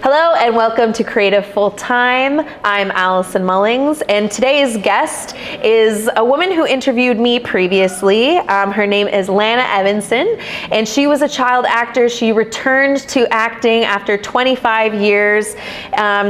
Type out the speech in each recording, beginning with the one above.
Hello and welcome to Creative Full Time. I'm Allison Mullings, and today's guest is a woman who interviewed me previously. Her name is Lana Evanson, and she was a child actor. She returned to acting after 25 years.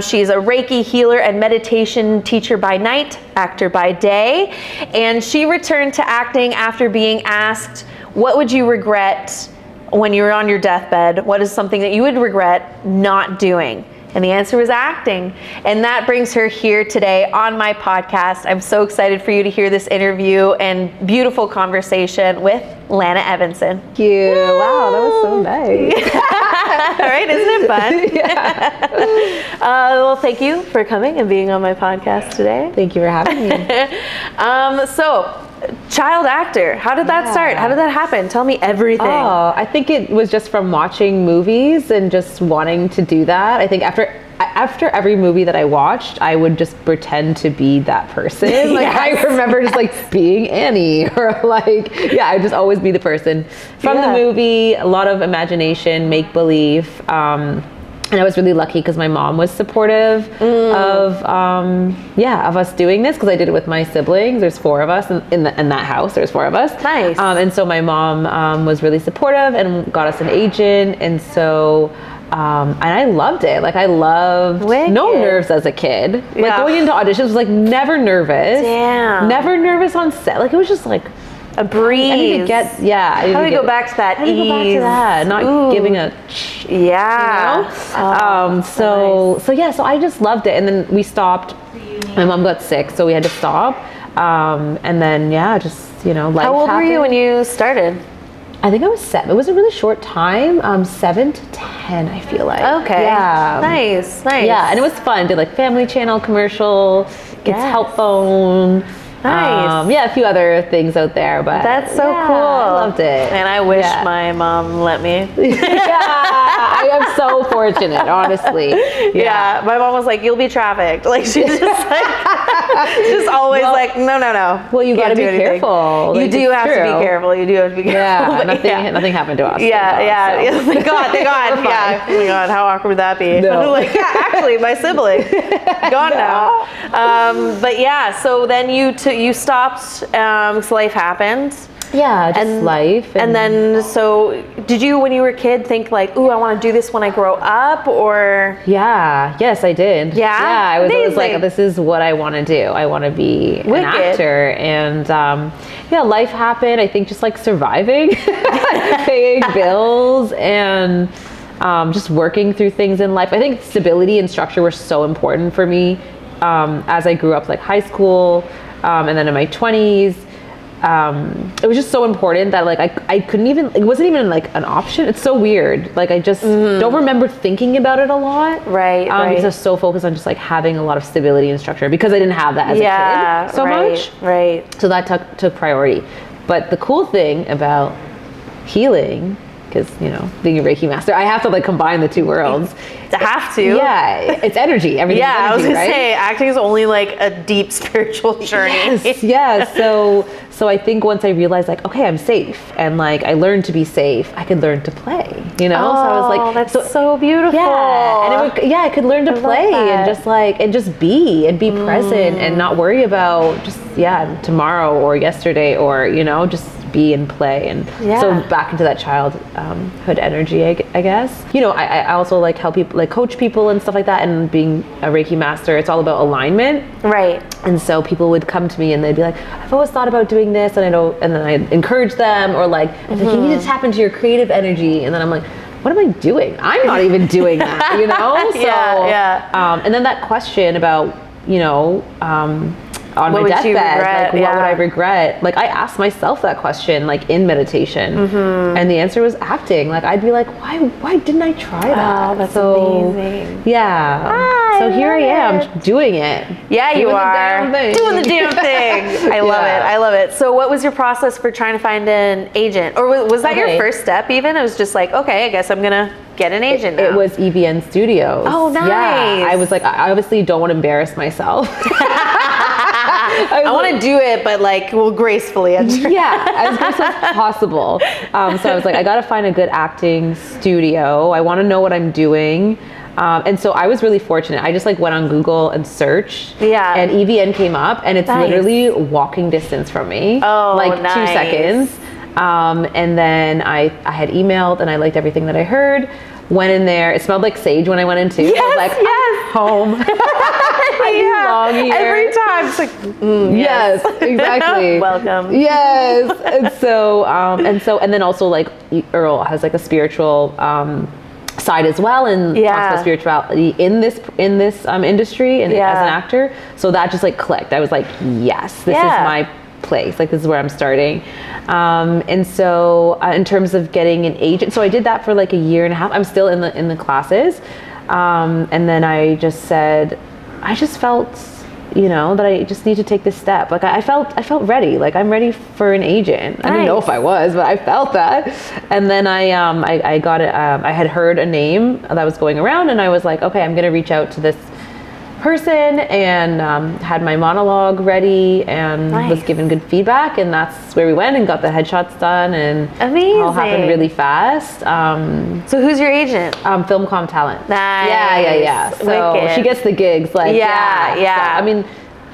She's a Reiki healer and meditation teacher by night, actor by day, and she returned to acting after being asked, what would you regret when you were on your deathbed? What is something that you would regret not doing? And the answer was acting. And that brings her here today on my podcast. I'm so excited for you to hear this interview and beautiful conversation with Lana Evanson. Thank you. Woo! Wow, that was so nice. All right, isn't it fun? Yeah. Well, thank you for coming and being on my podcast today. Thank you for having me. So, child actor, how did that start? How did that happen? Tell me everything. Oh, I think it was just from watching movies and just wanting to do that. I think after every movie that I watched, I would just pretend to be that person. Like Yes. I remember just like being Annie or like, yeah, I would just always be the person from the movie. A lot of imagination, make believe. And I was really lucky because my mom was supportive of us doing this, because I did it with my siblings. There's 4 of us in that house. There's 4 of us. Nice. And so my mom was really supportive and got us an agent. And so, and I loved it. Like I loved no nerves as a kid. Like going into auditions was like never nervous. Damn. Never nervous on set. Like it was just like a breeze. I need to get, How do we go back to that ease? Go back to that, not giving a, yeah. You know? So I just loved it. And then we stopped. My mom got sick, so we had to stop. And then, just, life How old were you when you started? I think I was 7. It was a really short time, 7 to 10, I feel like. Okay. Yeah. Nice. Yeah, and it was fun. Did like Family Channel commercial, Kids Help Phone. Nice. A few other things out there, but that's so cool. I loved it. And I wish my mom let me. I am so fortunate, honestly. Yeah, my mom was like, "You'll be trafficked." Like she's just like, just always like, no. Well, you got to be careful. You do have to be careful. You do have to be careful. Yeah, nothing happened to us. Yeah. Thank God. Yeah. Oh my God, how awkward would that be? No. Like, actually, my sibling gone now. But yeah, so then you stopped. So life happened. Yeah, just life. And then, so did you, when you were a kid, think like, ooh, I want to do this when I grow up, or? Yes, I did. Yeah? I was always like, this is what I want to do. I want to be an actor. And life happened. I think just like surviving, paying bills, and just working through things in life. I think stability and structure were so important for me as I grew up, like high school, and then in my 20s. It was just so important that like I couldn't even, it wasn't even like an option. It's so weird. Like I just don't remember thinking about it a lot. Right. Because I was so focused on just like having a lot of stability and structure, because I didn't have that as a kid so much. Right. So that took priority. But the cool thing about healing, because being a Reiki master, I have to like combine the 2 worlds. To have to. Yeah, it's energy. Everything's energy, I was gonna right? say acting is only like a deep spiritual journey. Yes. So I think once I realized like, okay, I'm safe, and like I learned to be safe, I could learn to play. So I was like, that's so beautiful. Yeah, and I could learn to play and just be present and not worry about just tomorrow or yesterday or just be and play. And so back into that childhood energy, I guess. I also like help people, like coach people and stuff like that. And being a Reiki master, it's all about alignment. Right. And so people would come to me and they'd be like, I've always thought about doing this, and then I'd encourage them, or like, I think you need to tap into your creative energy. And then I'm like, what am I doing? I'm not even doing that, So, and then that question about, on my deathbed, like what would I regret? Like I asked myself that question, like in meditation, and the answer was acting. Like I'd be like, why didn't I try that? Oh, that's amazing. Yeah. So here I am doing it. Yeah, you are doing the damn thing. I love it. So what was your process for trying to find an agent, or was that your first step? Even it was just like, okay, I guess I'm gonna get an agent now. It was EVN Studios. Oh, nice. Yeah, I was like, I obviously don't want to embarrass myself. I want to do it, but like, gracefully. Yeah, as gracefully as possible. So I was like, I got to find a good acting studio. I want to know what I'm doing. And so I was really fortunate. I just like went on Google and searched, and EVN came up, and it's literally walking distance from me, like 2 seconds. And then I had emailed, and I liked everything that I heard. Went in there. It smelled like sage when I went in too. I was like, I'm home. I belong here. Every time it's like, yes, exactly. Welcome. Yes. And then also like Earl has like a spiritual side as well, and talks about spirituality in this industry and as an actor. So that just like clicked. I was like, yes, this is my place. Like, this is where I'm starting. And so in terms of getting an agent, so I did that for like a year and a half. I'm still in the classes. And then I just said, I just felt, that I just need to take this step. Like I felt ready. Like I'm ready for an agent. I didn't know if I was, but I felt that. And then I got it. I had heard a name that was going around, and I was like, okay, I'm going to reach out to this person, and had my monologue ready, and was given good feedback, and that's where we went and got the headshots done, and amazing. All happened really fast. So who's your agent? FilmCom Talent. Nice. Yeah. So Wicked. she gets the gigs, like So, I mean,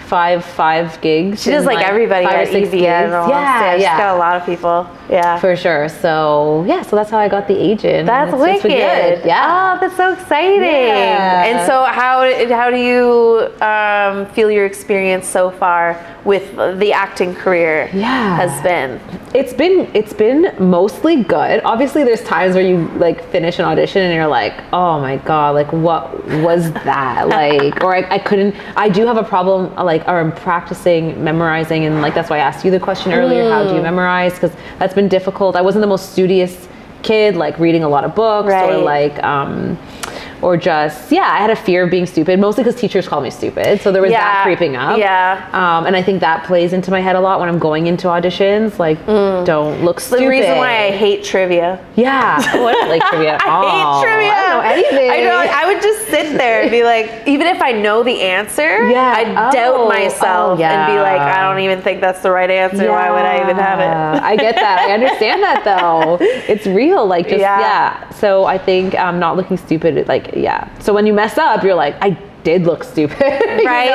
five gigs. She does like everybody 5 or at 6 EVN. gigs. Yeah. She's got a lot of people. Yeah. For sure. So so that's how I got the agent. That's wicked. Good. Yeah. Oh, that's so exciting. Yeah. And so how do you feel your experience so far with the acting career has been? It's been mostly good. Obviously there's times where you like finish an audition and you're like, oh my God, like what was that? Like, or I do have a problem, like, or I'm practicing memorizing, and like that's why I asked you the question earlier, how do you memorize? Because that's been difficult. I wasn't the most studious kid, like reading a lot of books, or like or just I had a fear of being stupid, mostly because teachers call me stupid, so there was that creeping up. And I think that plays into my head a lot when I'm going into auditions, like don't look stupid. The reason why I hate trivia. I don't like trivia at all. I hate trivia. I don't know anything. I know, like, I would just sit there and be like, even if I know the answer, I'd doubt myself and be like, I don't even think that's the right answer. Why would I even have it? I get that. I understand that though. It's real. Like just So I think not looking stupid, like so when you mess up, you're like, I did look stupid, right?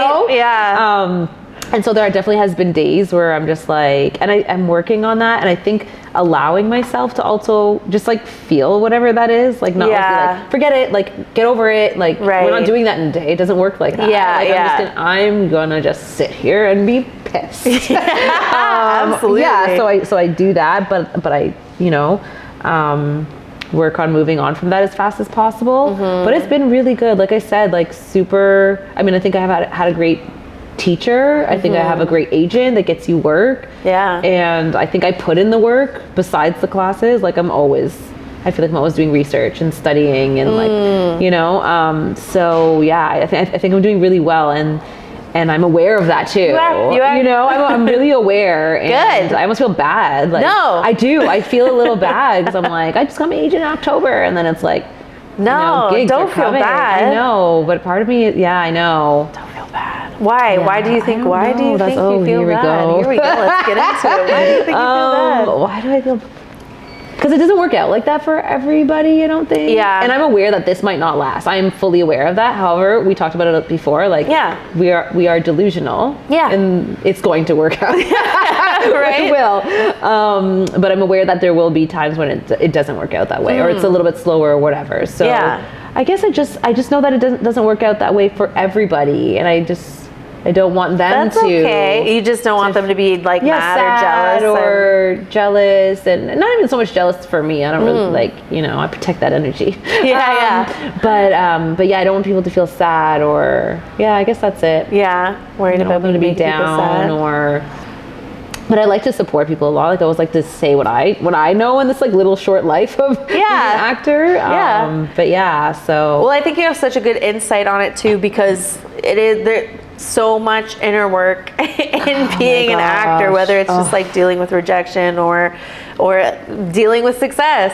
And so there definitely has been days where I'm just like, and I'm working on that, and I think allowing myself to also just like feel whatever that is, like not like forget it, like get over it, like we're not doing that in a day. It doesn't work like that. I'm gonna just sit here and be pissed. Absolutely. So I do that, but I work on moving on from that as fast as possible. But it's been really good. Like I said, like super, I mean, I think I have had a great teacher. I think I have a great agent that gets you work. And I think I put in the work besides the classes. Like I feel like I'm always doing research and studying and so I think I'm doing really well, and I'm aware of that too. You are. I'm really aware. And I almost feel bad. Like, no, I do. I feel a little bad because I'm like, I just got my agent in October, and then it's like, gigs don't feel bad. I know, but part of me, I know. Don't feel bad. Why? Why do you think? Why do you think you feel here bad? Here we go. Let's get into it. Why do you think you feel bad? Why do I feel? Because it doesn't work out like that for everybody, I don't think. And I'm aware that this might not last. I am fully aware of that. However, we talked about it before. Like, we are delusional. And it's going to work out. Right? It will. But I'm aware that there will be times when it doesn't work out that way, or it's a little bit slower or whatever. So I guess I just know that it doesn't work out that way for everybody, and I don't want them That's okay. You just don't want them to be like mad or jealous, and not even so much jealous for me. I don't really like, I protect that energy. But I don't want people to feel sad, or I guess that's it. Worried about them to be down, but I like to support people a lot. Like I always like to say what I know in this like little short life of being an actor. So. Well, I think you have such a good insight on it too, because there's so much inner work in being an actor, whether it's just like dealing with rejection or dealing with success.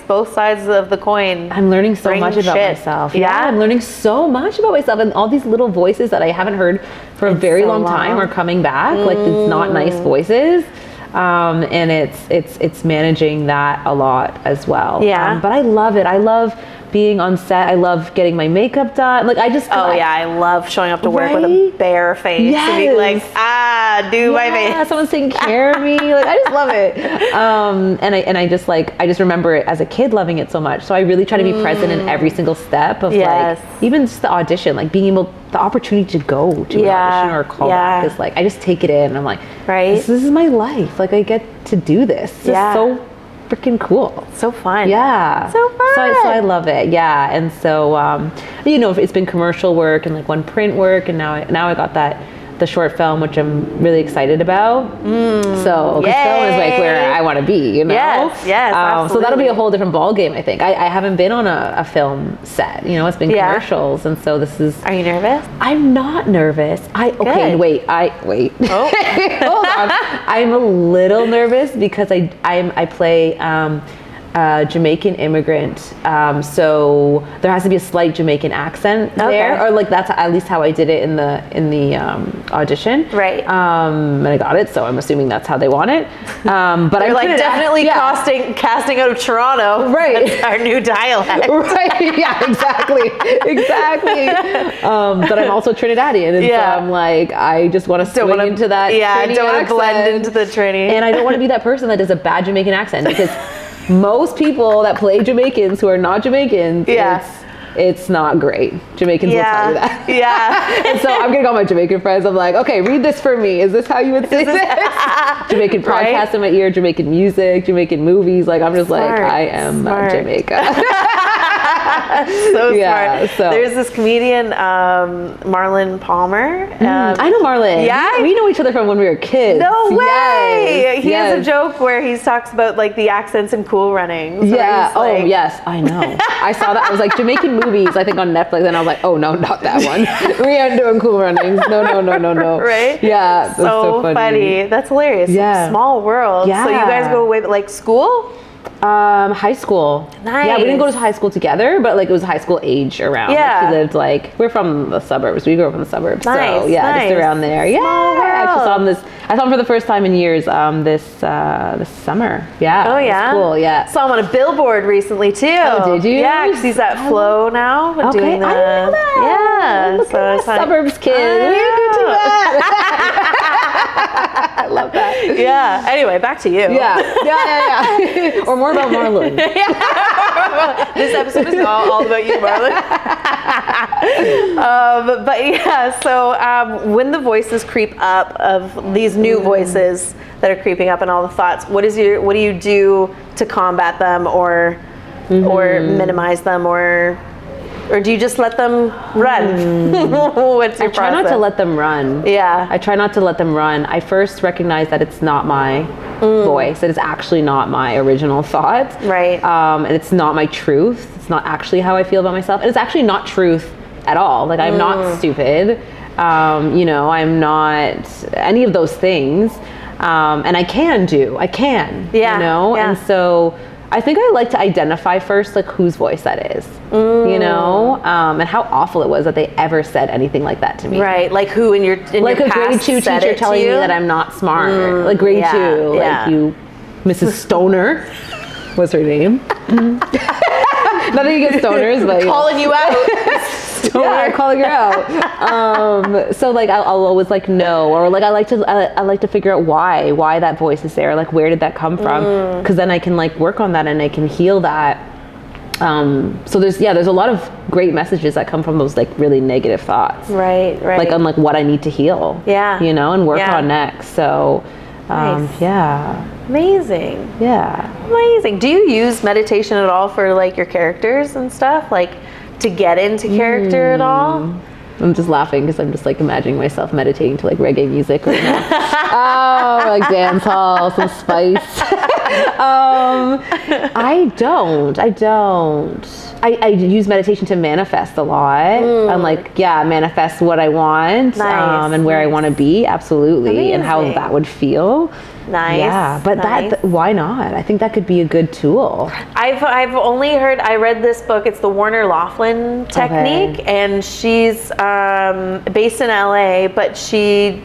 Both sides of the coin. I'm learning so much about myself. I'm learning so much about myself, and all these little voices that I haven't heard for a very long time are coming back. Like it's not nice voices. And it's managing that a lot as well. But I love it. I love being on set. I love getting my makeup done. Like I just I love showing up to work with a bare face and being like, do my face. Someone's taking care of me. Like I just love it. And I just remember it as a kid loving it so much. So I really try to be present in every single step of like even just the audition, like being able, the opportunity to go to an audition or a callback is like I just take it in and I'm like, this is my life. Like I get to do this. It's so freaking cool. So fun. Yeah. So fun. So I love it. Yeah. And so you know, it's been commercial work and like one print work, and now I got the short film, which I'm really excited about. So film is like where I want to be, you know? Yes, absolutely. So that'll be a whole different ball game, I think. I haven't been on a film set, you know, it's been commercials. And so this is... Are you nervous? I'm not nervous. Wait. Oh. Hold on. I'm a little nervous because I play Jamaican immigrant, so there has to be a slight Jamaican accent there, or like that's at least how I did it in the audition. Right. And I got it, so I'm assuming that's how they want it. But they're like definitely casting out of Toronto. Right. That's our new dialect. Right. Yeah. Exactly. But I'm also Trinidadian, and so I'm like, I just want to swing into that. Yeah. I don't want to blend into the Trini. And I don't want to be that person that does a bad Jamaican accent, because most people that play Jamaicans who are not Jamaicans, it's not great. Jamaicans will tell you that. Yeah. And so I'm gonna call my Jamaican friends. I'm like, okay, read this for me. Is this how you would say this? Jamaican podcasts in my ear, Jamaican music, Jamaican movies. Like I'm just like, I am Jamaica. So smart. So there's this comedian, Marlon Palmer. I know Marlon. Yeah, we know each other from when we were kids. No way. He has a joke where he talks about like the accents in Cool Runnings. Yeah. Like, yes, I know. I saw that. I was like, Jamaican movies, I think on Netflix, and I was like, oh no, not that one. We aren't doing Cool Runnings. No. Right? Yeah. That's so funny. That's hilarious. Yeah. Small world. Yeah. So you guys go away, like school? High school. Nice. Yeah, we didn't go to high school together, but like it was high school age around. Yeah. Like, he lived we're from the suburbs. We grew up in the suburbs. Nice. So yeah, just around there. Small world. I actually saw him for the first time in years this summer. Yeah. Oh yeah. Cool. Yeah. Saw him on a billboard recently too. Oh, did you? Yeah, because he's at Flow now. Okay. Doing the, I didn't know that. Yeah. Look at us suburbs kids. We didn't do too bad. I love that. Yeah. Anyway, back to you. Yeah. Or more about Marlon. This episode is all about you, Marlon. But yeah, so when the voices creep up of these new voices that are creeping up and all the thoughts, what do you do to combat them or minimize them or do you just let them run? What's your process? I try not to let them run. Yeah. I try not to let them run. I first recognize that it's not my voice. That it's actually not my original thought. Right. And it's not my truth. It's not actually how I feel about myself. And it's actually not truth at all. Like I'm not stupid. I'm not any of those things. And I can. Yeah. You know? Yeah. And so I think I like to identify first, like whose voice that is, you know, and how awful it was that they ever said anything like that to me. Right, like who in your like your a grade 2 teacher telling me that I'm not smart, like grade 2, like you, Mrs. Stoner, was her name. Nothing against stoners, but calling you out. Yeah, calling her out. So like I'll always like know, or like I like to figure out why that voice is there, like where did that come from? Because then I can like work on that and I can heal that. So there's a lot of great messages that come from those like really negative thoughts. Right. Like on like what I need to heal. Yeah. You know, and work on next. So nice. Yeah. Amazing. Yeah. Amazing. Do you use meditation at all for like your characters and stuff? Like to get into character at all? I'm just laughing because I'm just like imagining myself meditating to like reggae music right now. Oh, like dance hall, some spice. I don't. I use meditation to manifest a lot. I'm like, manifest what I want, and where I want to be, absolutely. Amazing. And how that would feel. Nice. Yeah, but that why not? I think that could be a good tool. I've only heard. I read this book. It's the Warner Laughlin Technique, and she's based in LA, but she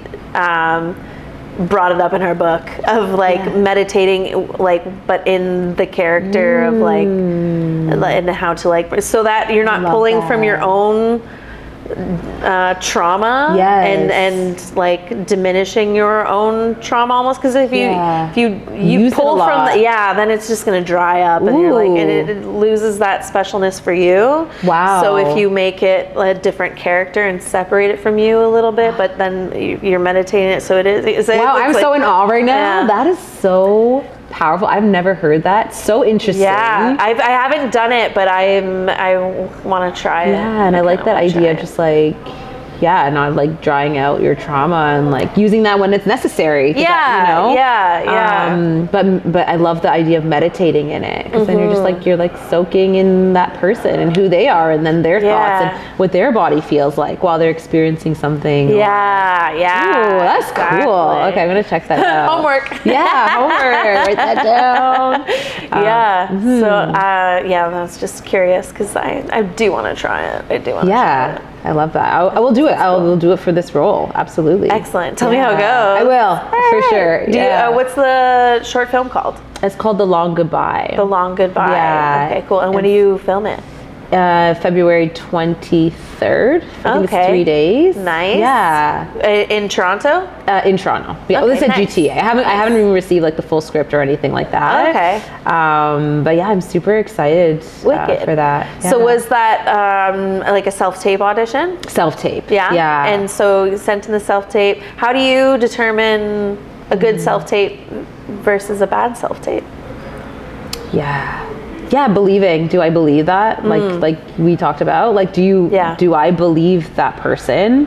brought it up in her book of like meditating, like, but in the character of like, and how to like, so that you're not pulling from your own trauma and like diminishing your own trauma almost, because if you pull from then it's just going to dry up and you're like, and it loses that specialness for you. So if you make it a different character and separate it from you a little bit, but then you're meditating it, so it is. I'm so in awe right now. That is so powerful. I've never heard that. So interesting. Yeah, I haven't done it, but I want to try it. Yeah, and I like that idea of just like, not like drying out your trauma and like using that when it's necessary. But I love the idea of meditating in it, because then you're just like, you're like soaking in that person and who they are, and then their thoughts and what their body feels like while they're experiencing something. Ooh, that's cool. Okay, I'm gonna check that out. Homework. Homework. Write that down. So I was just curious because I do want to try it. I do want to try it. I love that. I will do it. I will do it for this role. Absolutely. Excellent. Tell me how it goes. I will, for sure. What's the short film called? It's called The Long Goodbye. The Long Goodbye. Yeah. Okay, cool. And when do you film it? February 23rd. I think it's 3 days. Nice. Yeah. In Toronto? In Toronto. Yeah. This is GTA. I haven't even received like the full script or anything like that. Okay. But yeah, I'm super excited for that. Yeah. So was that like a self-tape audition? Self-tape. Yeah. Yeah. And so you sent in the self-tape. How do you determine a good self-tape versus a bad self-tape? Yeah, believing. Do I believe that? Like we talked about. Like, do I believe that person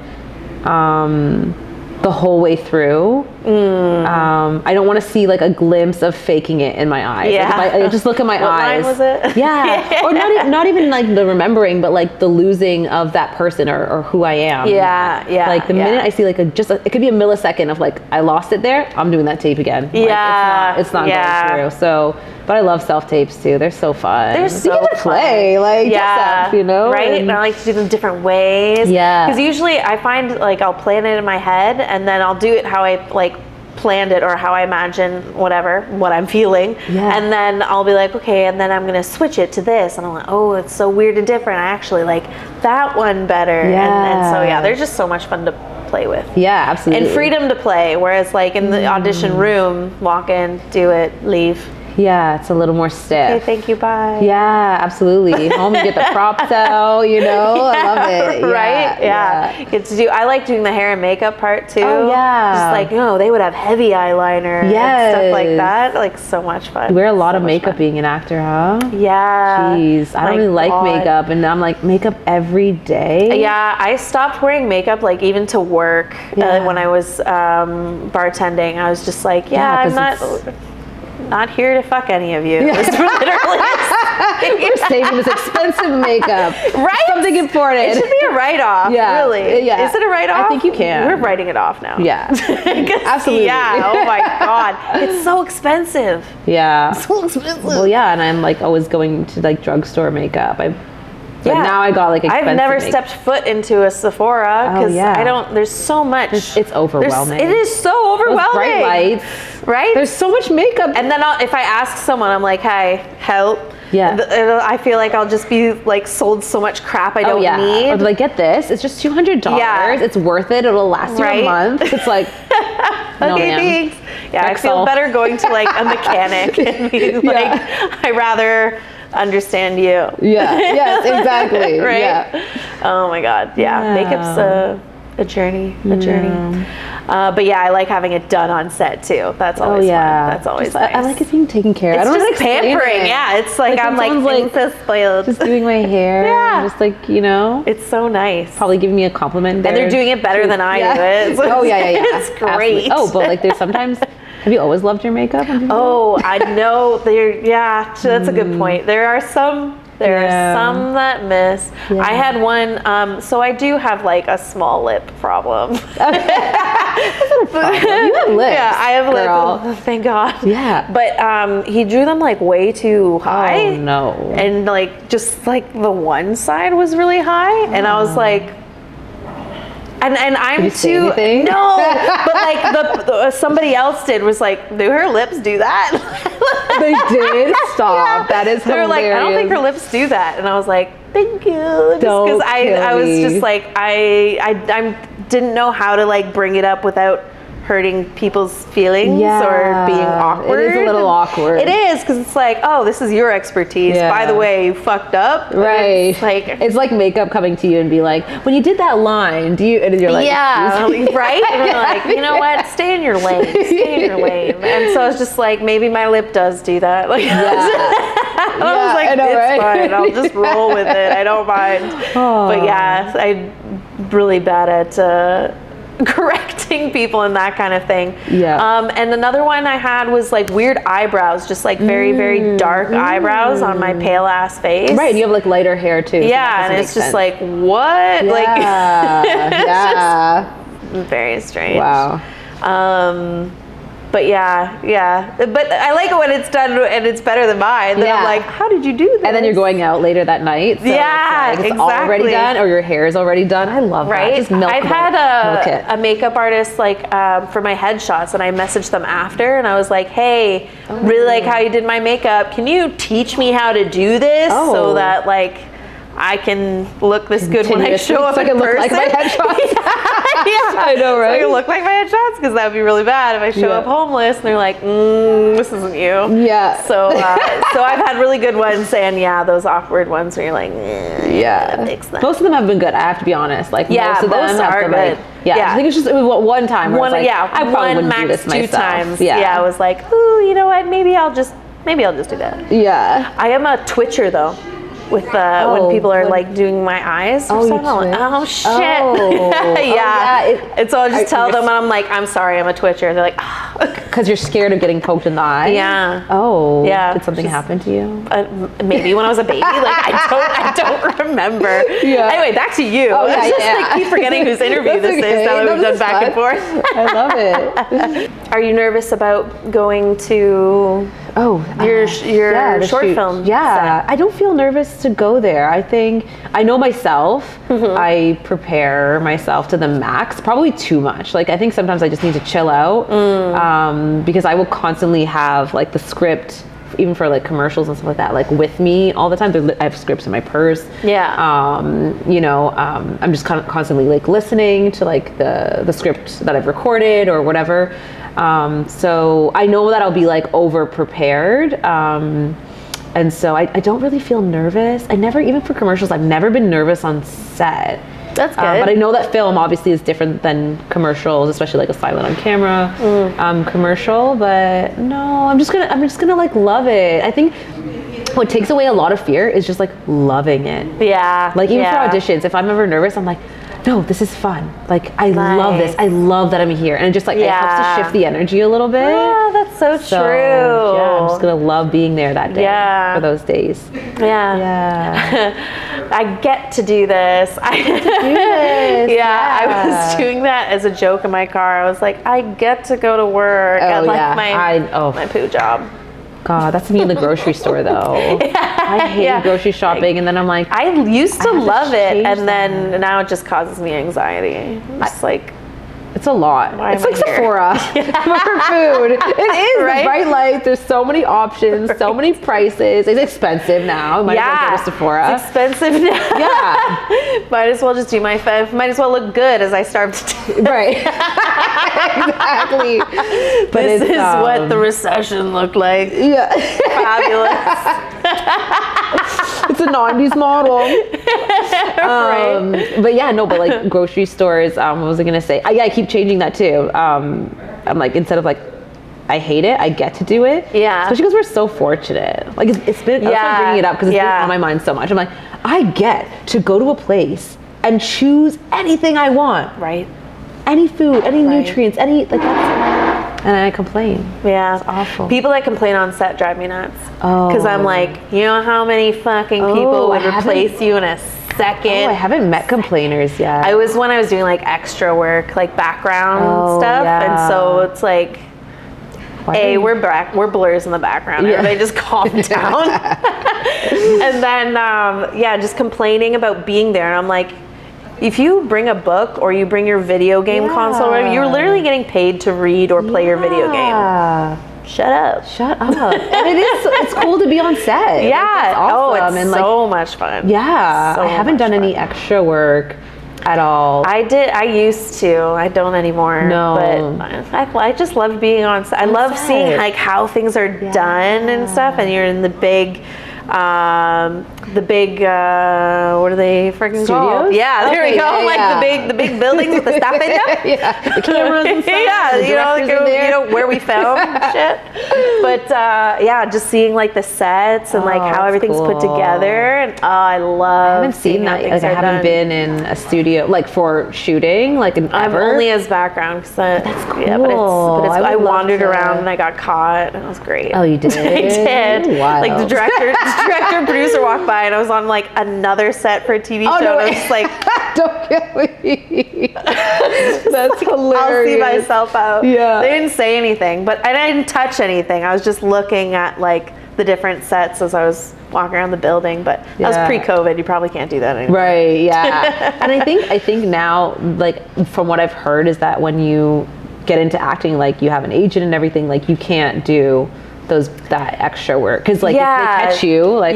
the whole way through? I don't want to see like a glimpse of faking it in my eyes. Yeah. Like, if I just look at my eyes. What line was it? Yeah. Or not even like the remembering, but like the losing of that person or who I am. Yeah. Like the minute I see like it could be a millisecond of like I lost it there, I'm doing that tape again. Yeah. Like, it's not going through. So, but I love self-tapes too. They're so fun. They're so you get to play, like, dress up, you know? Right? And I like to do them different ways. Yeah. Because usually I find like I'll plan it in my head and then I'll do it how I like planned it or how I imagine what I'm feeling. Yeah. And then I'll be like, okay, and then I'm going to switch it to this. And I'm like, oh, it's so weird and different. I actually like that one better. Yeah. And so, they're just so much fun to play with. Yeah, absolutely. And freedom to play. Whereas like in the audition room, walk in, do it, leave. Yeah, it's a little more stiff. Okay, thank you, bye. Yeah, absolutely. Home, you get the props out, you know? I love it. Yeah, right? Yeah. Get to do. I like doing the hair and makeup part too. Oh, yeah. Just like, they would have heavy eyeliner and stuff like that. Like, so much fun. You wear a lot of makeup being an actor, huh? Yeah. Jeez, I don't really like makeup, and I'm like, makeup every day? Yeah, I stopped wearing makeup, like, even to work when I was bartending. I was just like, I'm not here to fuck any of you. Yeah. We're saving this expensive makeup. Right? Something important. It should be a write-off, really. Yeah. Is it a write-off? I think you can. We're writing it off now. Yeah. Absolutely. Yeah. Oh my God. It's so expensive. Yeah. So expensive. Well, yeah, and I'm like always going to like drugstore makeup. But now I got like expensive I've never makeup. stepped foot into a Sephora because there's so much. It's overwhelming. It is so overwhelming. Those bright lights. Right? There's so much makeup. And then if I ask someone, I'm like, hey, help. Yeah. I feel like I'll just be like sold so much crap I don't need. Or like, get this, it's just $200. Yeah. It's worth it. It'll last you a month. It's like, no, okay, man. thanks. Yeah, I feel better going to like a mechanic and being like, I rather understand you. Yeah. Yes, exactly. Right? Yeah. Oh my God. Yeah. Makeup's a journey. But I like having it done on set too. That's always fun. That's always nice. I like it being taken care of. It's I don't just pampering. Yeah, it's like I'm like so spoiled. Just doing my hair. Yeah. Just like, you know. It's so nice. Probably giving me a compliment there. And they're doing it better than I do it. So yeah. It's great. Absolutely. Oh, but like there's sometimes. Have you always loved your makeup? Oh, I know. That's a good point. There are some that miss. Yeah. I had one, so I do have like a small lip problem. That's not a problem. You have lips. Yeah, I have lips. Thank God. Yeah. But he drew them like way too high. Oh no. And like just like the one side was really high, and I was like, And I'm Did you say too. anything? No, but like somebody else did was like, do her lips do that? They did? Stop. That is hilarious. They were like, I don't think her lips do that. And I was like, thank you. Just Don't because I was kill just me. like, I didn't know how to like bring it up without hurting people's feelings or being awkward. It is a little awkward. It is, because it's like, oh, this is your expertise. Yeah. By the way, you fucked up. Right. It's like makeup coming to you and be like, when you did that line, do you, and you're like, yeah, right? And you're like, you know what? Stay in your lane. Stay in your lane. And so it's just like, maybe my lip does do that. Like, I was like, it's fine. I'll just roll with it. I don't mind. Oh. But yeah, I'm really bad at correcting people and that kind of thing. Yeah. And another one I had was like weird eyebrows, just like very, very dark eyebrows on my pale ass face. Right, and you have like lighter hair too. So yeah, and it's just like, what? Yeah. Like, yeah. just very strange. Wow. But yeah. But I like it when it's done and it's better than mine. Then I'm like, how did you do this? And then you're going out later that night. So it's already done, or your hair is already done. I love that. Just milk I've it. had a makeup artist like for my headshots, and I messaged them after, and I was like, hey, really like how you did my makeup. Can you teach me how to do this so that like I can look this good when I show up in person? Look like my headshots. Yeah, I know, right? So I can look like my headshots, because that would be really bad if I show up homeless and they're like, this isn't you. Yeah. So so I've had really good ones, and those awkward ones where you're like, fix that. Most of them have been good. I have to be honest. Like most of them are been good. Like, I think it's just one time. Where I probably wouldn't max do this 2 myself. times. Yeah, I was like, ooh, you know what? Maybe I'll just do that. Yeah. I am a twitcher though. With when people are like doing my eyes or something. I'm like, oh shit. And so I'll just tell them, and I'm like, I'm sorry, I'm a twitcher. They're like, because you're scared of getting poked in the eye. Yeah. Oh. Yeah. Did something happen to you? Maybe when I was a baby. Like I don't remember. Yeah. Anyway, back to you. Oh, I just like keep forgetting whose interview this is now that we've done back and forth. I love it. Are you nervous about going to your short film? Yeah. I don't feel nervous to go there. I think I know myself. I prepare myself to the max, probably too much. Like I think sometimes I just need to chill out because I will constantly have like the script, even for like commercials and stuff like that, like with me all the time. I have scripts in my purse. Yeah. I'm just constantly like listening to like the script that I've recorded or whatever. So I know that I'll be like over prepared. And so I don't really feel nervous. Even for commercials, I've never been nervous on set. That's good. But I know that film obviously is different than commercials, especially like a silent on camera commercial. But no, I'm just gonna like love it. I think what takes away a lot of fear is just like loving it. Yeah. Like even for auditions, if I'm ever nervous, I'm like, no, this is fun. Like I love this. I love that I'm here, and it just like it helps to shift the energy a little bit. Yeah, that's so true. Yeah, I'm just gonna love being there that day for those days. Yeah. I get to do this. I was doing that as a joke in my car. I was like, I get to go to work at like my poo job. God, that's me in the grocery store though. I hate grocery shopping, and then I'm like, I used to love it, and then now it just causes me anxiety. It's like, it's a lot. It's like Sephora for food. It is, right? The bright lights. There's so many options, so many prices. It's expensive now. Might as well go to Sephora. It's expensive now. Yeah. Might as well just do might as well look good as I starve to death. Right. Exactly. But this is what the recession looked like. Yeah. Fabulous. It's a 90s model. Right. But yeah, no, but like grocery stores, what was I going to say? I keep changing that too. I'm like, instead of like, I hate it, I get to do it. Yeah. Especially because we're so fortunate. Like it's been, that's why I'm bringing it up, because it's been on my mind so much. I'm like, I get to go to a place and choose anything I want. Right. Any food, any nutrients, any, like that's, and I complain. Yeah. It's awful. People that complain on set drive me nuts. Oh. Because I'm like, you know how many fucking people would replace you in a second? Oh, I haven't met complainers yet. When I was doing like extra work, like background stuff. Yeah. And so it's like, we're blurs in the background. Everybody just calm down. And then, just complaining about being there. And I'm like, if you bring a book or you bring your video game console, or whatever, you're literally getting paid to read or play your video game. Shut up. Shut up. And it's cool to be on set. Yeah. Like, awesome. It's and so much fun. Yeah. I haven't done any extra work at all. I used to. I don't anymore. No. But I just love being on set. I love seeing like how things are done and stuff, and you're in the big what are they freaking called? Yeah, there we go. Like the big buildings with the stuff in them. The cameras and stuff. Yeah, you know where we film shit. But yeah, just seeing like the sets and like how everything's put together, and I love. I haven't seen that. Like I haven't been in a studio like for shooting like ever. I'm only as background because that's cool. Yeah, but I wandered around and I got caught, and it was great. Oh, you did? I did. Wow. Like the director and producer walked by, and I was on like another set for a TV show. No, and I was just like, don't get me. That's hilarious. I'll see myself out. Yeah. They didn't say anything, but I didn't touch anything. I was just looking at like the different sets as I was walking around the building, but that was pre-COVID. You probably can't do that anymore. Right. Yeah. And I think now, like from what I've heard, is that when you get into acting, like you have an agent and everything, like you can't do that extra work because like if they catch you like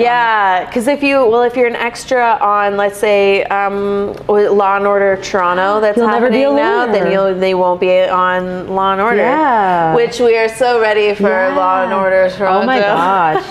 because if you're an extra on, let's say Law and Order Toronto that's happening now, then they won't be on Law and Order, which we are so ready for. Law and Order Toronto. Oh my gosh.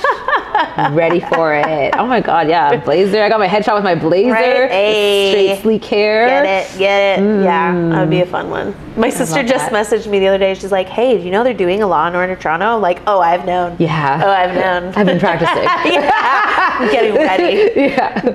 Ready for it. Oh my god, blazer. I got my headshot with my blazer, straight sleek hair. Get it. Yeah, that would be a fun one. My sister just messaged me the other day. She's like, hey, do you know they're doing a Law and Order Toronto? I'm like, oh, I've known. Yeah. Oh, I've known. I've been practicing. I'm getting ready. I'm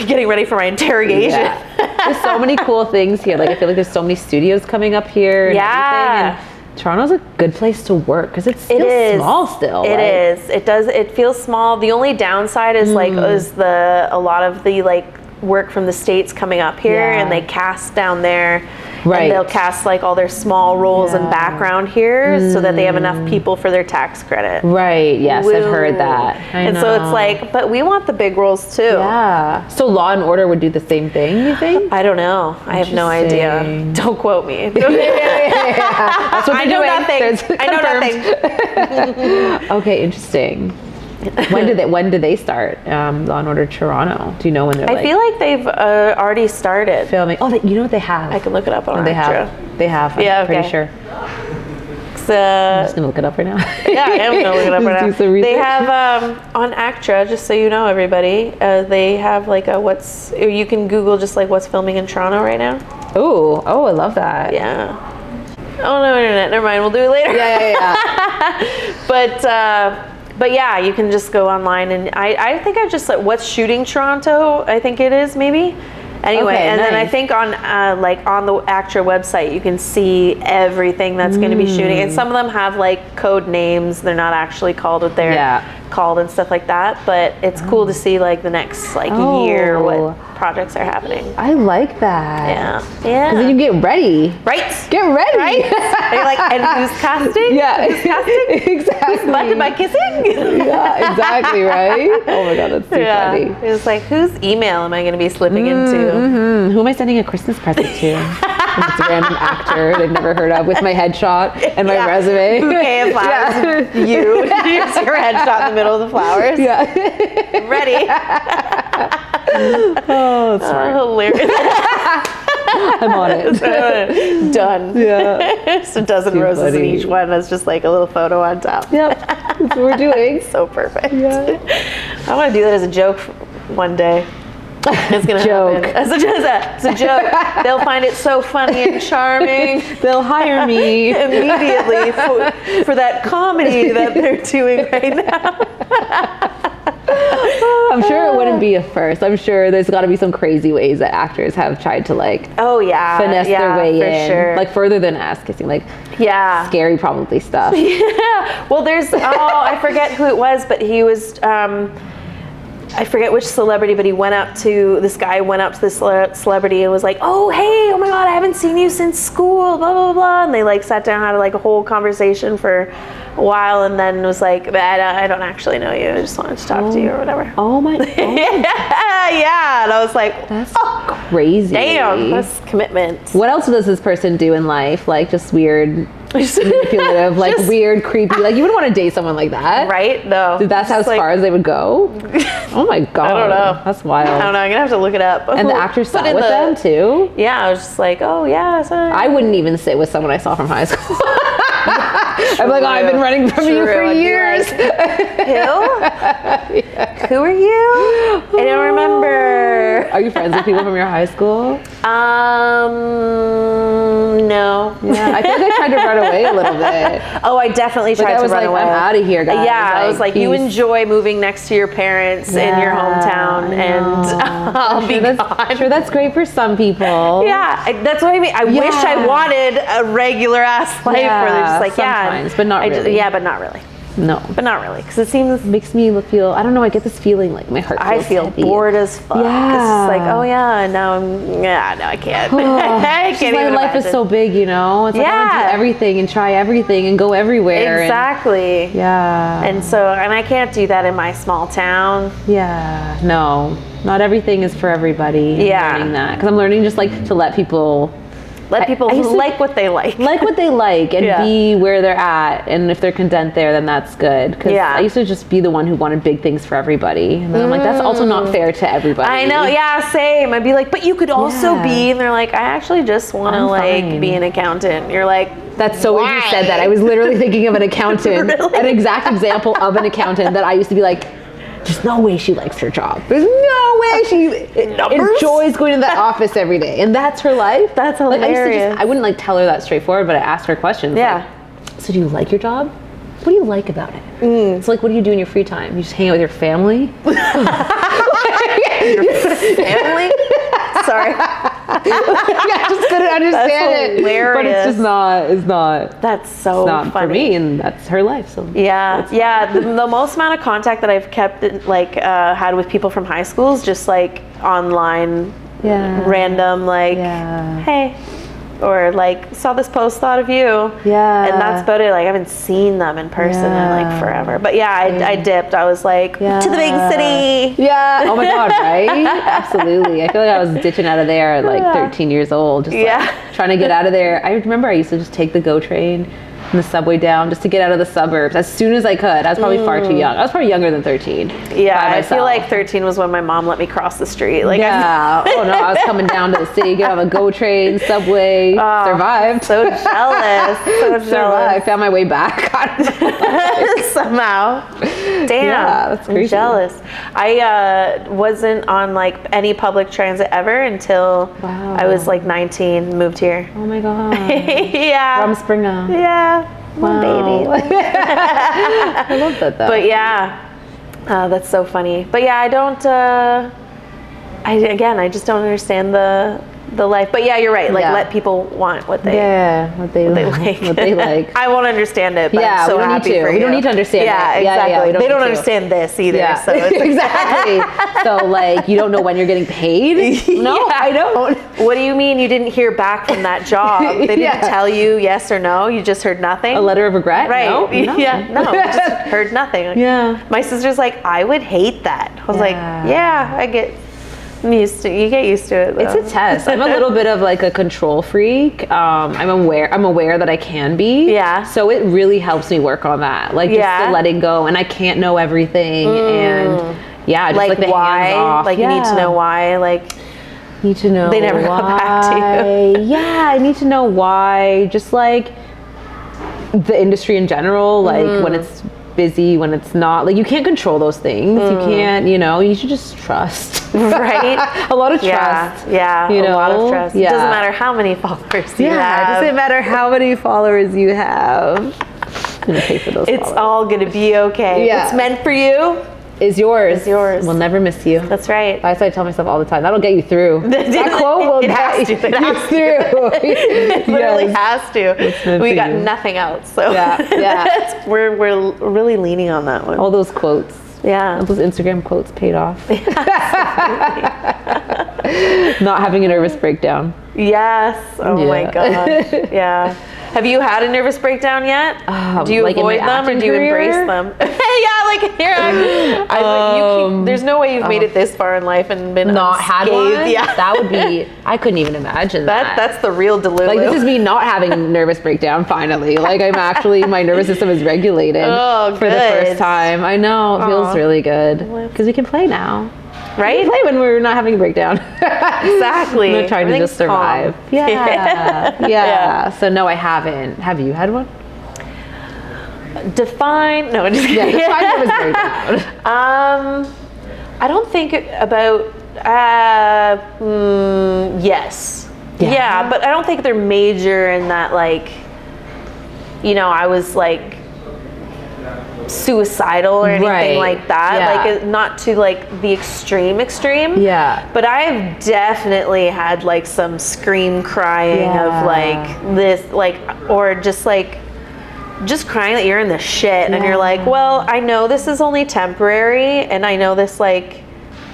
getting ready for my interrogation. There's so many cool things here. Like I feel like there's so many studios coming up here and everything. And Toronto's a good place to work because it's still small still. It is. It feels small. The only downside is a lot of the like work from the States coming up here, and they cast down there. And they'll cast like all their small roles and background here so that they have enough people for their tax credit. Right, yes, I've heard that. I know. So it's like, but we want the big roles too. Yeah. So Law and Order would do the same thing, you think? I don't know. I have no idea. Don't quote me. That's what I know nothing. I know nothing. Okay, interesting. When do they start Law and Order Toronto? Do you know when they're I feel like they've already started filming. Oh, you know what they have? I can look it up on They have. I'm pretty sure. I'm just gonna look it up right now. Yeah, I am gonna look it up right now. They have on Actra, just so you know, everybody. They have like you can Google just like what's filming in Toronto right now. Oh, I love that. Yeah. Oh no, internet. Never mind. We'll do it later. Yeah. But yeah, you can just go online, and I think I just like what's shooting Toronto. I think it is maybe. Anyway, then I think on the Actra website you can see everything that's going to be shooting, and some of them have like code names. They're not actually called what they're called and stuff like that. But it's cool to see like the next year what projects are happening. I like that. Yeah. Because then you get ready. Right. Get ready. Right. And you're like, and who's casting? Yeah. Who's casting? Exactly. Who's butt am I kissing? Yeah. Exactly. Right. Oh my god, that's too funny. It's like, whose email am I going to be slipping into? Mm-hmm. Who am I sending a Christmas present to? It's a random actor they've never heard of with my headshot and my resume. Bouquet of flowers. You use your headshot in the middle of the flowers. Yeah. Ready. Oh, that's hilarious. I'm on it. Done. Yeah. Just a dozen roses in each one. That's just like a little photo on top. Yep. That's what we're doing. So perfect. Yeah. I want to do that as a joke one day. It's gonna happen. As a joke. They'll find it so funny and charming. They'll hire me immediately for that comedy that they're doing right now. I'm sure it wouldn't be a first. I'm sure there's got to be some crazy ways that actors have tried to finesse their way in, sure. Like further than ass kissing, like scary probably stuff. Yeah. Well, there's I forget who it was, but he was. I forget which celebrity, but this guy went up to this celebrity and was like, oh, hey, oh my God, I haven't seen you since school, blah, blah, blah. And they like sat down, had like a whole conversation for a while, and then was like, I don't actually know you. I just wanted to talk to you or whatever. Oh my. Yeah. And I was like, that's crazy. Damn, that's commitment. What else does this person do in life? Like just weird, manipulative, like weird, creepy. Like you wouldn't want to date someone like that, right? No. That's as far as they would go. Oh my God. I don't know. That's wild. I don't know. I'm gonna have to look it up. And the actor sat with them too. Yeah, I was just like, oh yeah. I wouldn't even sit with someone I saw from high school. I'm like, oh, I've been running from you for years. Like, who? Yeah. Who are you? I don't remember. Are you friends with people from your high school? No. Yeah, I think I tried to run away a little bit. Oh, I definitely tried to run away. I'm out of here, guys. Yeah, I was like, you enjoy moving next to your parents in your hometown, and I'll be gone. I'm sure that's great for some people. Yeah, that's what I mean. I wish I wanted a regular ass life where they're just like, sometimes, but not really. Yeah, but not really. No, but not really, because it makes me feel. I don't know. I get this feeling like my heart. I feel heavy. Bored as fuck. Yeah, it's like, oh yeah, now no, I can't. I can't even. Life is so big, you know. It's like I want to do everything and try everything and go everywhere. Exactly. And I can't do that in my small town. Yeah, no, not everything is for everybody. I'm learning that because I'm learning just like to let people. Let people like what they like. Like what they like and be where they're at. And if they're content there, then that's good. Because I used to just be the one who wanted big things for everybody. And then I'm like, that's also not fair to everybody. I know, same. I'd be like, but you could also be, and they're like, I actually just want to like be an accountant. You're like, that's so weird you said that. I was literally thinking of an accountant, really? An exact example of an accountant that I used to be like, there's no way she likes her job. There's no way she enjoys going to that office every day. And that's her life. That's hilarious. I wouldn't like tell her that straightforward, but I asked her questions. Yeah. Like, so do you like your job? What do you like about it? It's like, what do you do in your free time? You just hang out with your family? Your family? Sorry. I just couldn't understand it. But it's not. That's so funny. For me, and that's her life. So the most amount of contact that I've kept had with people from high school is just like online, random, like, hey, or like saw this post, thought of you, and that's about it. Like I haven't seen them in person in like forever. But I dipped. I was like, to the big city. Yeah. Oh my God, right? Absolutely. I feel like I was ditching out of there at like 13 years old, just like trying to get out of there. I remember I used to just take the GO train and the subway down just to get out of the suburbs as soon as I could. I was probably far too young. I was probably younger than 13. Yeah, I feel like 13 was when my mom let me cross the street. Like, oh no, I was coming down to the city, get on the GO train, subway, survived. So jealous. Survived. Found my way back. Somehow. Damn. Yeah, that's crazy. I'm jealous. I wasn't on like any public transit ever until I was like 19, moved here. Oh my God. Yeah. Rumspringa. Yeah. Wow. Baby. I love that though. But that's so funny. But I don't, I just don't understand the life. But you're right. Like let people want what they like. What they like. I won't understand it, but I'm so happy for you. We don't need to understand it. Exactly. They don't understand this either. Yeah. So it's exactly. So like you don't know when you're getting paid? No, I don't. What do you mean you didn't hear back from that job? They didn't tell you yes or no? You just heard nothing? A letter of regret? Right. No. No, just heard nothing. Yeah. My sister's like, I would hate that. I was like, I get used to. You get used to it though. It's a test. I'm a little bit of like a control freak. I'm aware that I can be. Yeah. So it really helps me work on that. Like just the letting go, and I can't know everything, and just like the why, hands off. Like you need to know why. Like need to know they never got back to you. Yeah, I need to know why. Just like the industry in general, like when it's busy, when it's not, like you can't control those things. You can't, you should just trust. Right. A lot of trust. Yeah. A lot of trust. Yeah. It doesn't matter how many followers you have. It doesn't matter how many followers you have. I'm gonna pay for those followers. All gonna be okay. Yeah. What's meant for you is yours. Is yours. We'll never miss you. That's right. That's what I tell myself all the time. That'll get you through. That quote will get you through. It literally has to. We got nothing else. So we're really leaning on that one. All those quotes. Yeah. Those Instagram quotes paid off. Not having a nervous breakdown. Yes. Oh my gosh. Yeah. Have you had a nervous breakdown yet? Do you avoid them or do you embrace them? Yeah, like here there's no way you've made it this far in life and been not had unscathed. one. Yeah, that would be. I couldn't even imagine that. That's the real Delulu. Like this is me not having a nervous breakdown. Finally, like I'm actually my nervous system is regulated for the first time. I know it feels really good because we can play now. Right? Play when we're not having a breakdown. Exactly. We're trying to just survive. Yeah. So no, I haven't. Have you had one? Define nervous breakdown. I don't think about yes. Yeah, but I don't think they're major in that, like, you know, I was like suicidal or anything like that, like not to like the extreme, but I've definitely had like some scream crying of like this, like, or just crying that you're in the shit and you're like, well, I know this is only temporary and I know this like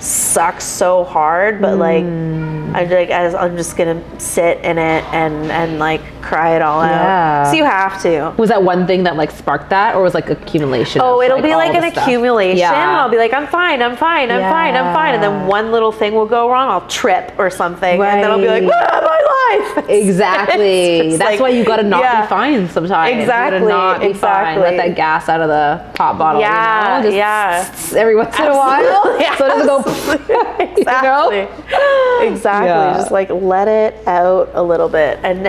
sucks so hard, but like I'm just gonna sit in it and like cry it all out. So you have to. Was that one thing that like sparked that, or was like accumulation? Oh, it'll be like an stuff? accumulation. And I'll be like, I'm fine, and then one little thing will go wrong. I'll trip or something, and then I'll be like, my life. Exactly. That's like, why you gotta not be fine sometimes. Exactly. You gotta not be fine. Let that gas out of the pop bottle. Yeah. You know? Just every once in a while. So it doesn't go. Exactly. You know? Exactly. Just like let it out a little bit, and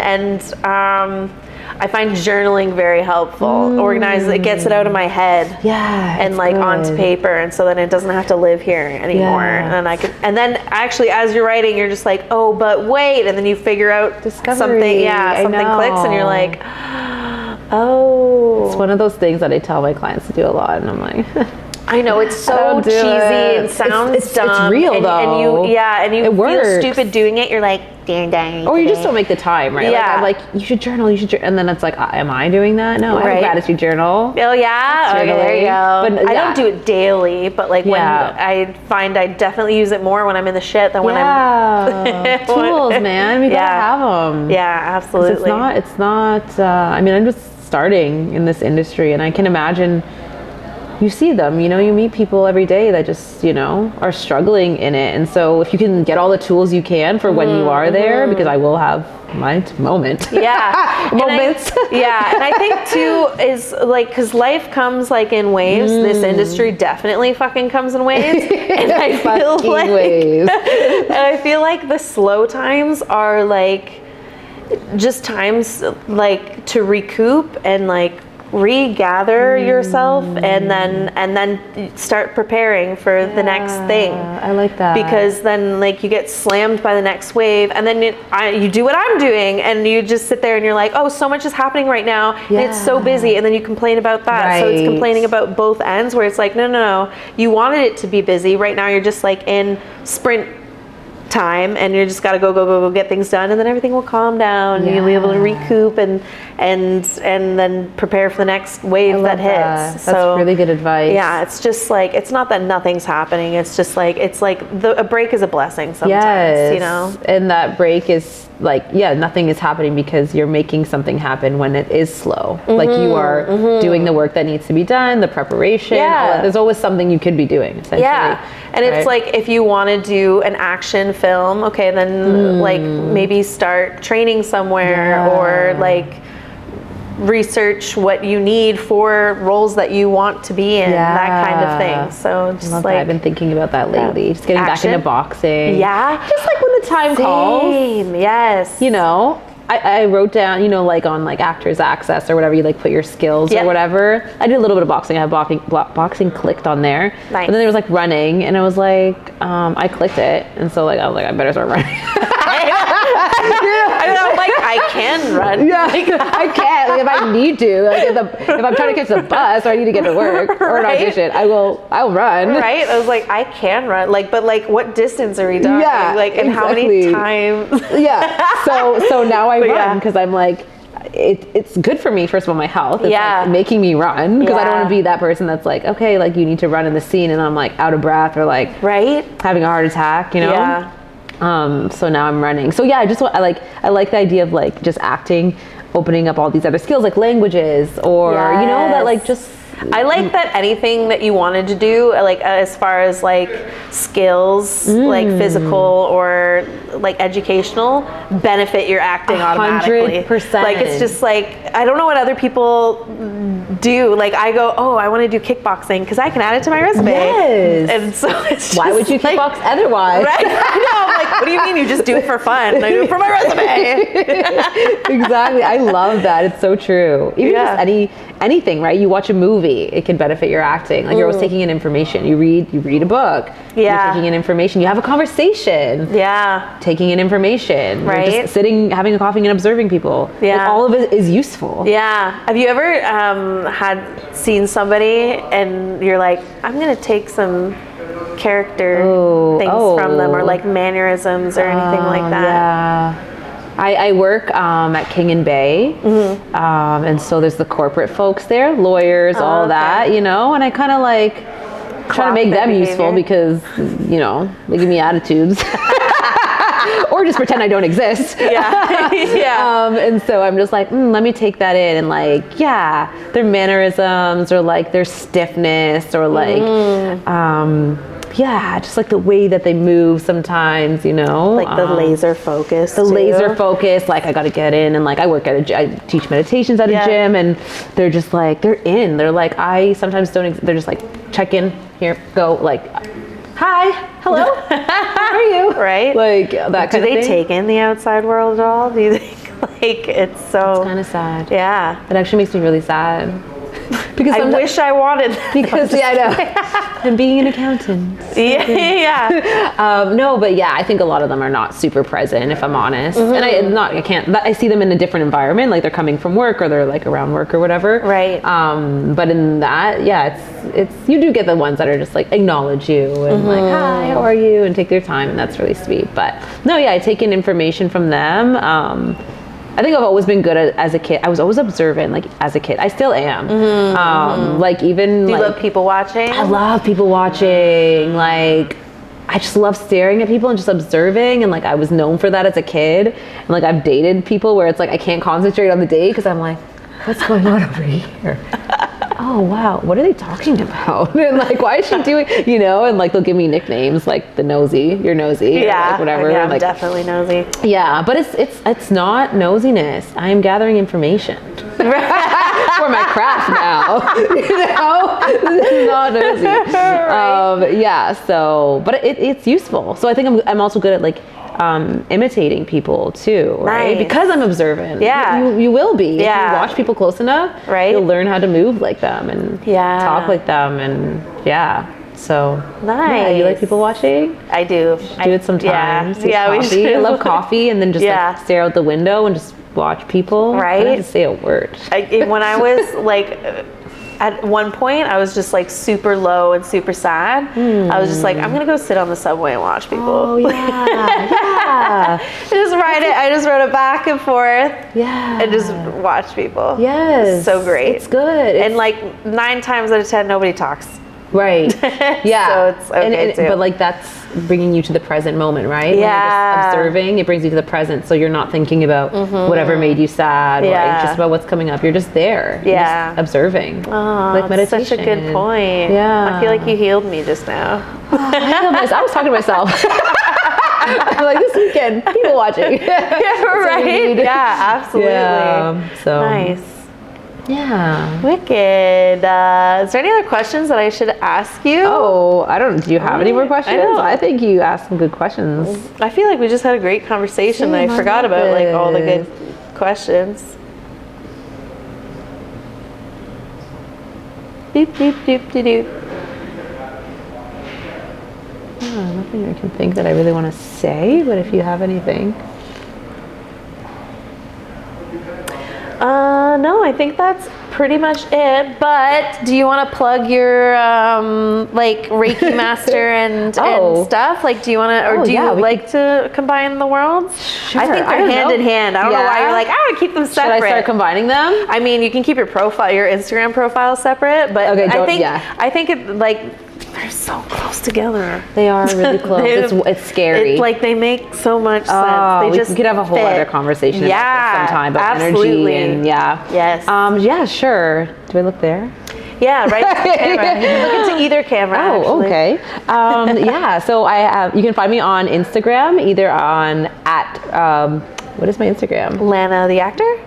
I find journaling very helpful. Organize it, gets it out of my head. Yeah. And like onto paper, and so then it doesn't have to live here anymore. And and then actually as you're writing, you're just like, oh, but wait, and then you figure out something. Something clicks, and you're like, oh. It's one of those things that I tell my clients to do a lot, and I'm like. I know, it's so cheesy and sounds dumb. It's real though. And you feel stupid doing it. You're like, dang. Or you just don't make the time, right? Yeah. Like, I'm like, you should journal. And then it's like, am I doing that? No, I have a gratitude journal. Oh yeah, okay, there you go. But I don't do it daily, but like when I find I definitely use it more when I'm in the shit than when I'm tools, man. We gotta have them. Yeah, absolutely. It's not. I mean, I'm just starting in this industry, and I can imagine. You see them, you know, you meet people every day that just, you know, are struggling in it. And so if you can get all the tools you can for when you are there, because I will have my moment. Yeah. Moments. And I think too is like, cause life comes like in waves. This industry definitely fucking comes in waves. And I feel like, and I feel like the slow times are like just times like to recoup and like regather yourself and then start preparing for the next thing. I like that. Because then like you get slammed by the next wave, and then you do what I'm doing, and you just sit there and you're like, oh, so much is happening right now, and it's so busy, and then you complain about that. So it's complaining about both ends, where it's like, no, you wanted it to be busy. Right now you're just like in sprint time, and you just got to go get things done, and then everything will calm down. You'll be able to recoup and then prepare for the next wave that hits. That's really good advice. Yeah, it's just like, it's not that nothing's happening. It's just like, a break is a blessing sometimes, you know? And that break is like, nothing is happening because you're making something happen when it is slow. Like you are doing the work that needs to be done, the preparation. There's always something you could be doing, essentially. Yeah, and it's like, if you want to do an action film, okay, then like maybe start training somewhere, or like research what you need for roles that you want to be in, that kind of thing. So just like, I've been thinking about that lately. Just getting back into boxing. Yeah. Just like when the time calls. Yes. You know, I wrote down, you know, like on like Actors Access or whatever, you like put your skills or whatever. I did a little bit of boxing. I have boxing clicked on there. Nice. But then there was like running, and I was like, I clicked it, and so like I was like, I better start running. I mean, I'm like, I can run. Yeah, like, I can. Like, if I need to, like if I'm trying to catch the bus or I need to get to work or an audition, I'll run. Right? I was like, I can run. Like, but like, what distance are we talking? Yeah, like, and how many times? Yeah. So now I run because I'm like, it's good for me, first of all, my health. It's Yeah. like making me run, because I don't Yeah. want to be that person that's like, okay, like you need to run in the scene, and I'm like out of breath or like Right? having a heart attack, you know? Yeah. So now I'm running. So yeah, I like the idea of like just acting, opening up all these other skills like languages, or you know, that like just I like that anything that you wanted to do, like as far as like skills, like physical or like educational, benefit your acting automatically. 100%. Like it's just like, I don't know what other people do. Like I go, oh, I want to do kickboxing because I can add it to my resume. Yes. And so it's just why would you like, kickbox otherwise? Right? I know. I'm like, what do you mean you just do it for fun? I do it for my resume. Exactly. I love that. It's so true. Even Yeah. just anything, right? You watch a movie, it can benefit your acting. Like you're always taking in information. You read a book. Yeah. You're taking in information. You have a conversation. Yeah. Taking in information. Right. You're just sitting, having a coffee and observing people. Yeah. Like all of it is useful. Yeah. Have you ever seen somebody and you're like, I'm going to take some character things from them, or like mannerisms or anything like that? Yeah. I work at King and Bay, and so there's the corporate folks there, lawyers, all okay. that, you know, and I kind of like try to make them useful because, you know, they give me attitudes. Or just pretend I don't exist. Yeah. Yeah. And so I'm just like, let me take that in, and like, yeah, their mannerisms or like their stiffness or like, yeah, just like the way that they move sometimes, you know, Like the laser focus. laser focus. Like I got to get in, and like I work at I teach meditations at a gym, and they're just like, they're in. They're like, I sometimes don't. They're just like, check in here, go, like, hi, hello, how are you? Right. Like that kind of thing. Do they take in the outside world at all? Do you think like it's so? It's kind of sad. Yeah. It actually makes me really sad. Because I wish I wanted that. Because I know. And being an accountant. Yeah. No, but yeah, I think a lot of them are not super present, if I'm honest. And I see them in a different environment, like they're coming from work or they're like around work or whatever. Right. But in that, yeah, it's you do get the ones that are just like acknowledge you and like, hi, how are you? And take their time, and that's really sweet. But no, yeah, I take in information from them. I think I've always been good as a kid. I was always observant, like as a kid. I still am. Like even. Do you like, love people watching? I love people watching. Like, I just love staring at people and just observing. And like, I was known for that as a kid. And like, I've dated people where it's like I can't concentrate on the date because I'm like, what's going on over here? Oh wow, what are they talking about? And like, why is she doing, you know? And like, they'll give me nicknames like the nosy, you're nosy, Yeah. or like whatever. Yeah, I'm like, definitely nosy. yeah, but it's not nosiness. I am gathering information for my craft now. You know, this is not nosy. Yeah. So, but it's useful. So I think I'm also good at like imitating people too, right? Nice. Because I'm observant. Yeah. You will be. Yeah. If you watch people close enough, Right. you'll learn how to move like them and Yeah. talk like them, and yeah. So Nice. Yeah, you like people watching? I do. Do it sometimes. Take Yeah, we coffee. should. I love coffee, and then just Yeah. like stare out the window and just watch people. Right? I don't have to say a word. When I was like, at one point, I was just like super low and super sad. I was just like, I'm gonna go sit on the subway and watch people. Oh yeah, yeah, I just rode it back and forth yeah. and just watch people. Yes, It's so great. It's good. And like 9 times out of 10, nobody talks. Right. Yeah. So it's okay too. But like that's bringing you to the present moment, right? When Yeah. you're just observing, it brings you to the present. So you're not thinking about whatever made you sad or Yeah. anxious about what's coming up. You're just there. You're Yeah. just observing. Oh, like that's meditation. such a good point. Yeah. I feel like you healed me just now. I was talking to myself. I'm like, this weekend, people watching. Yeah, right? Yeah, absolutely. Yeah. So Nice. Yeah. Wicked. Is there any other questions that I should ask you? Oh, I don't. Do you have any more questions? know. I think you asked some good questions. I feel like we just had a great conversation. Same, I I forgot love about like all the it. good questions. Doop, doop, doop, doop, doop. Nothing I can think that I really want to say, but if you have anything. No, I think that's pretty much it. But do you want to plug your like Reiki master and stuff? Like, do you want to, or do you like to combine the worlds? Sure. I think they're hand in hand. I don't know why you're like, I would keep them separate. Should I start combining them? I mean, you can keep your profile, your Instagram profile separate, but I think it like. They're so close together. They are really close. It's scary. It's like they make so much sense. We could have a whole other conversation about this sometime about energy and Yes. Yeah, sure. Do I look there? Yeah, right to the camera. You can look into either camera. Oh, okay. Yeah, so you can find me on Instagram, either on what is my Instagram? Lana the actor?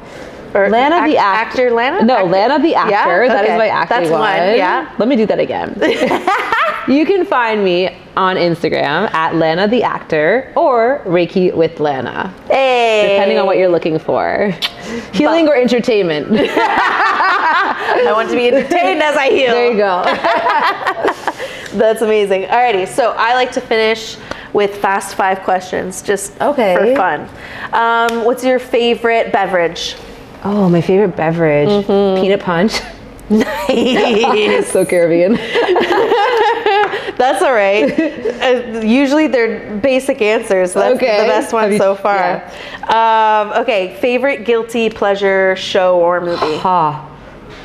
Or Lana the actor. Lana? No, Lana the actor. Yeah? That is my acting one. Yeah. Let me do that again. You can find me on Instagram at Lana the actor or Reiki with Lana. Hey. Depending on what you're looking for. Healing or entertainment. I want to be entertained as I heal. There you go. That's amazing. Alrighty, so I like to finish with fast 5 questions, just for fun. What's your favorite beverage? Oh, my favorite beverage, peanut punch. Nice. So Caribbean. That's all right. Usually they're basic answers, so that's the best one so far. Yeah. Okay, favorite guilty pleasure show or movie?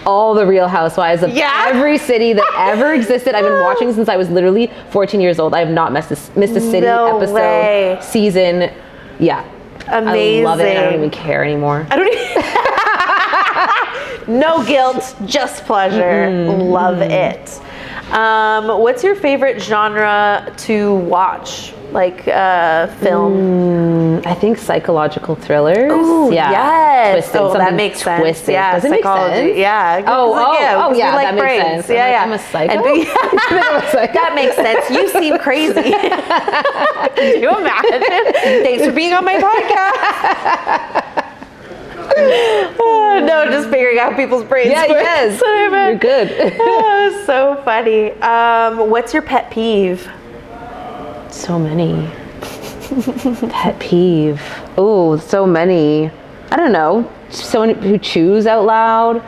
All the Real Housewives of every city that ever existed. I've been watching since I was literally 14 years old. I have not missed a city episode, season. Yeah. Amazing. I love it. I don't even care anymore. No guilt, just pleasure. Love it. What's your favorite genre to watch? Like film? I think psychological thrillers. Ooh, yes. Twisted. That makes sense. Twisted. Yeah, does it make sense? Yeah. Yeah, like that makes sense. Yeah, I'm a psycho. That makes sense. You seem crazy. Can you imagine? Thanks for being on my podcast. No, just figuring out people's brains. Yeah, yes. You're good. So funny. What's your pet peeve? So many. Pet peeve. Oh, so many. I don't know. Someone who chews out loud.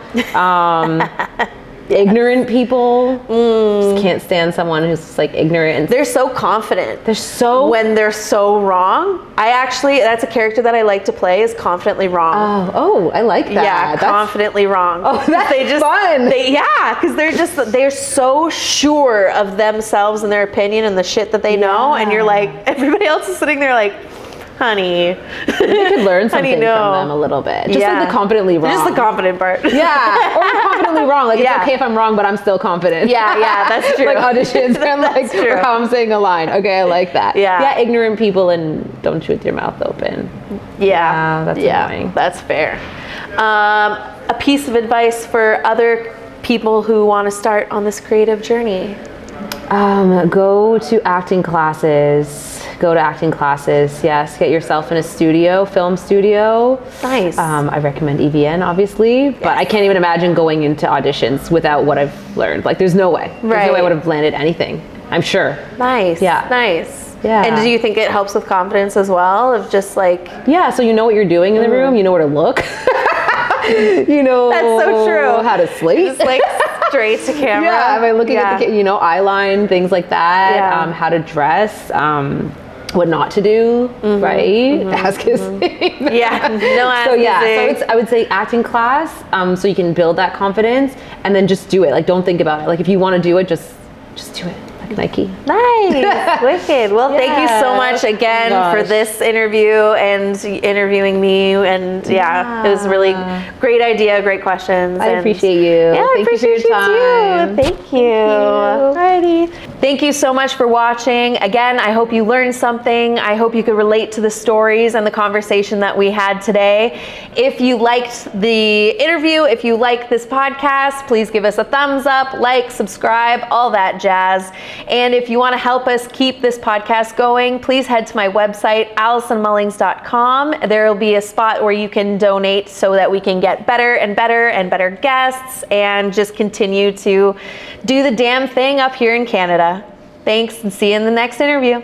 Ignorant people. Just can't stand someone who's just like ignorant. And they're so confident. When they're so wrong. That's a character that I like to play, is confidently wrong. Oh, I like that. Yeah, confidently wrong. Oh, that's fun. Because they're so sure of themselves and their opinion and the shit that they know, and you're like, everybody else is sitting there like, honey. You could learn something from them a little bit. Just like the confidently wrong. Just the confident part. Yeah, or confidently wrong. Like, it's okay if I'm wrong, but I'm still confident. Yeah, that's true. Like auditions and like or how I'm saying a line. Okay, I like that. Yeah, ignorant people and don't chew with your mouth open. Yeah, that's annoying. That's fair. A piece of advice for other people who want to start on this creative journey. Go to acting classes. Yes, get yourself in a studio, film studio. Nice. I recommend EVN, obviously, but I can't even imagine going into auditions without what I've learned. Like, there's no way. There's no way I would have landed anything, I'm sure. Nice. Yeah. Nice. Yeah. And do you think it helps with confidence as well, of just like... Yeah, so you know what you're doing in the room, you know where to look. You know... That's so true. How to sleep. Just like straight to camera. Yeah, am I looking at the, eye line, things like that. Yeah. How to dress. What not to do, right? Ask his name. Yeah, no asking. So I would say acting class, so you can build that confidence, and then just do it. Like, don't think about it. Like, if you want to do it, just do it. Like Nike. Nice. Wicked. Well, thank you so much again for this interview and interviewing me. And it was really great idea, great questions. I appreciate you. Yeah, Thank you for your time. Thank you. Alrighty. Thank you so much for watching. Again, I hope you learned something. I hope you could relate to the stories and the conversation that we had today. If you liked the interview, if you like this podcast, please give us a thumbs up, like, subscribe, all that jazz. And if you want to help us keep this podcast going, please head to my website, AllisonMullings.com. There will be a spot where you can donate so that we can get better and better and better guests and just continue to do the damn thing up here in Canada. Thanks, and see you in the next interview.